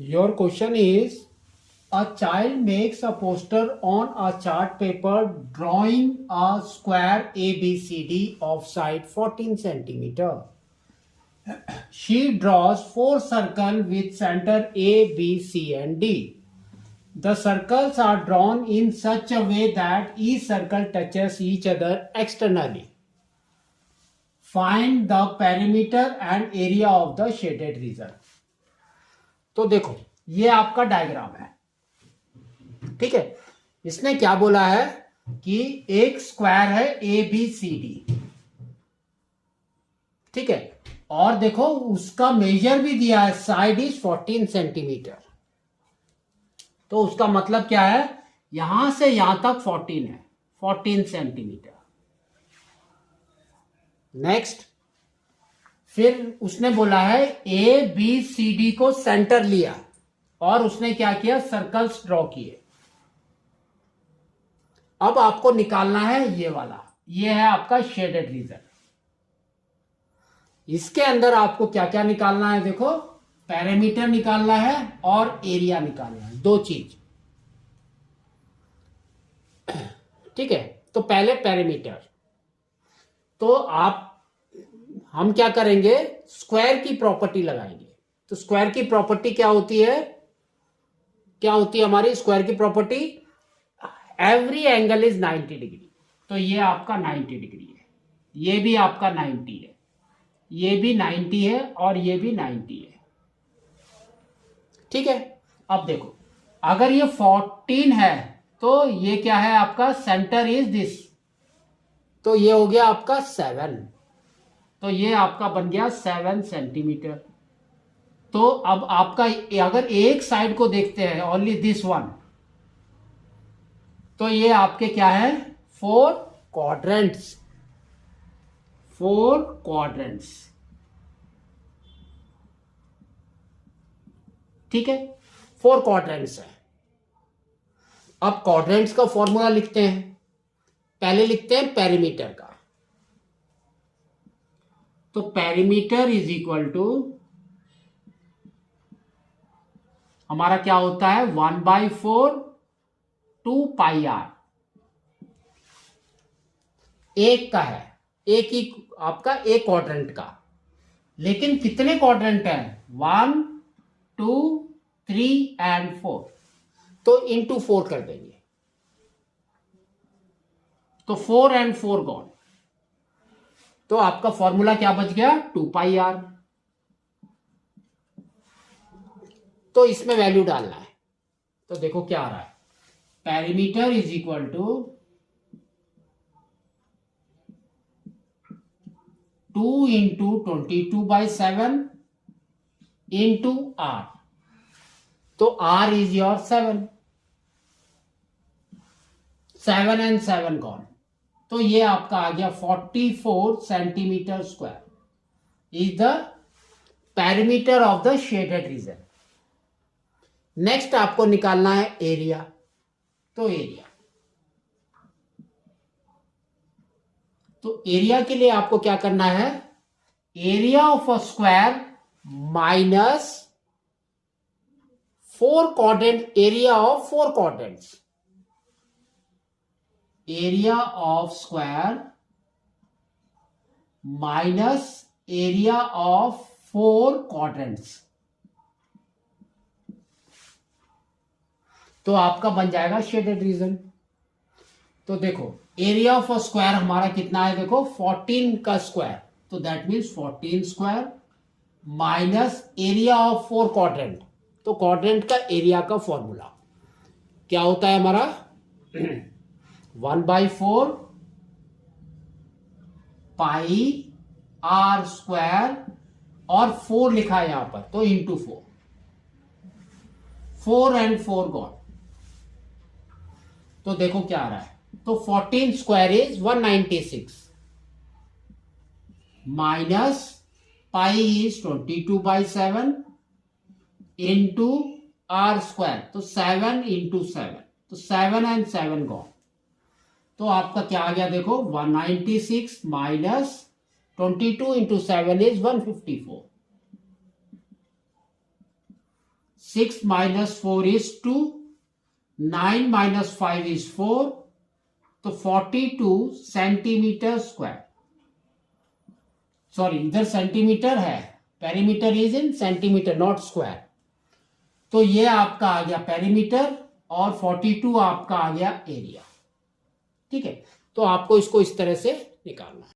Your question is, a child makes a poster on a chart paper drawing a square ABCD of side 14 centimeter. She draws 4 circles with center A, B, C and D. The circles are drawn in such a way that each circle touches each other externally. Find the perimeter and area of the shaded region. तो देखो ये आपका diagram है, ठीक है। इसने क्या बोला है कि एक स्क्वायर है ए बी सी डी, ठीक है। और देखो उसका मेजर भी दिया है, साइड इज 14 सेंटीमीटर। तो उसका मतलब क्या है, यहां से यहां तक 14 है, 14 सेंटीमीटर। नेक्स्ट, फिर उसने बोला है ए बी सी डी को सेंटर लिया और उसने क्या किया, सर्कल्स ड्रॉ किए। अब आपको निकालना है ये वाला, ये है आपका शेडेड रीजन। इसके अंदर आपको क्या क्या निकालना है, देखो पैरामीटर निकालना है और एरिया निकालना है, दो चीज, ठीक है। तो पहले पैरामीटर, तो हम क्या करेंगे, स्क्वायर की प्रॉपर्टी लगाएंगे। तो स्क्वायर की प्रॉपर्टी क्या होती है, हमारी स्क्वायर की property, every angle is 90 degree. तो ये आपका 90 डिग्री है, ये भी आपका 90 है, ये भी 90 है और ये भी 90 है, ठीक है। अब देखो अगर ये 14 है तो ये क्या है आपका, सेंटर इज दिस, तो ये हो गया आपका 7, तो ये आपका बन गया 7 सेंटीमीटर। तो अब आपका अगर एक साइड को देखते हैं, ओनली दिस वन, तो ये आपके क्या है, 4 क्वाड्रेंट्स, 4 क्वाड्रेंट्स, ठीक है, 4 क्वाड्रेंट्स है। अब क्वाड्रेंट्स का फॉर्मूला लिखते हैं, पहले लिखते हैं पेरीमीटर का। तो पेरीमीटर इज इक्वल टू, हमारा क्या होता है, 1/4 2 पाई आर। एक का है, एक ही आपका एक क्वाड्रेंट का, लेकिन कितने क्वाड्रेंट है, 1 2 3 एंड 4, तो इंटू 4 कर देंगे, तो 4 एंड 4 गॉन। तो आपका फॉर्मूला क्या बच गया, 2 पाई आर। तो इसमें वैल्यू डालना है, तो देखो क्या आ रहा है, perimeter is equal to 2 into 22/7 into R. तो R is your 7 and 7 gone. तो ये आपका आ गया 44 centimetre square is the perimeter of the shaded region. Next आपको निकालना है एरिया। तो एरिया के लिए आपको क्या करना है, area of a square minus 4 quadrant, area of 4 quadrants, area of square minus area of 4 quadrants. तो आपका बन जाएगा शेडेड रीजन। तो देखो एरिया ऑफ अ स्क्वायर हमारा कितना है, देखो 14 का स्क्वायर, तो that means 14 square minus area of 4 quadrant. तो क्वाड्रेंट का एरिया का फॉर्मूला क्या होता है हमारा, 1/4 पाई आर स्क्वायर, और 4 लिखा है यहां पर, तो इंटू 4 एंड 4 गॉट। तो देखो क्या आ रहा है, तो 14 square is 196 minus pi is 22/7 into R square, तो 7 इंटू 7, तो 7 एंड 7 गॉन। तो आपका क्या आ गया, देखो 196 minus 22 into 7 is 154, 6 minus 4 is 2, 9 minus 5 is 4, तो 42 सेंटीमीटर स्क्वायर, सॉरी इधर सेंटीमीटर है, perimeter is in centimetre not square, तो ये आपका आ गया पेरीमीटर और 42 आपका आ गया एरिया। ठीक है, तो आपको इसको इस तरह से निकालना है।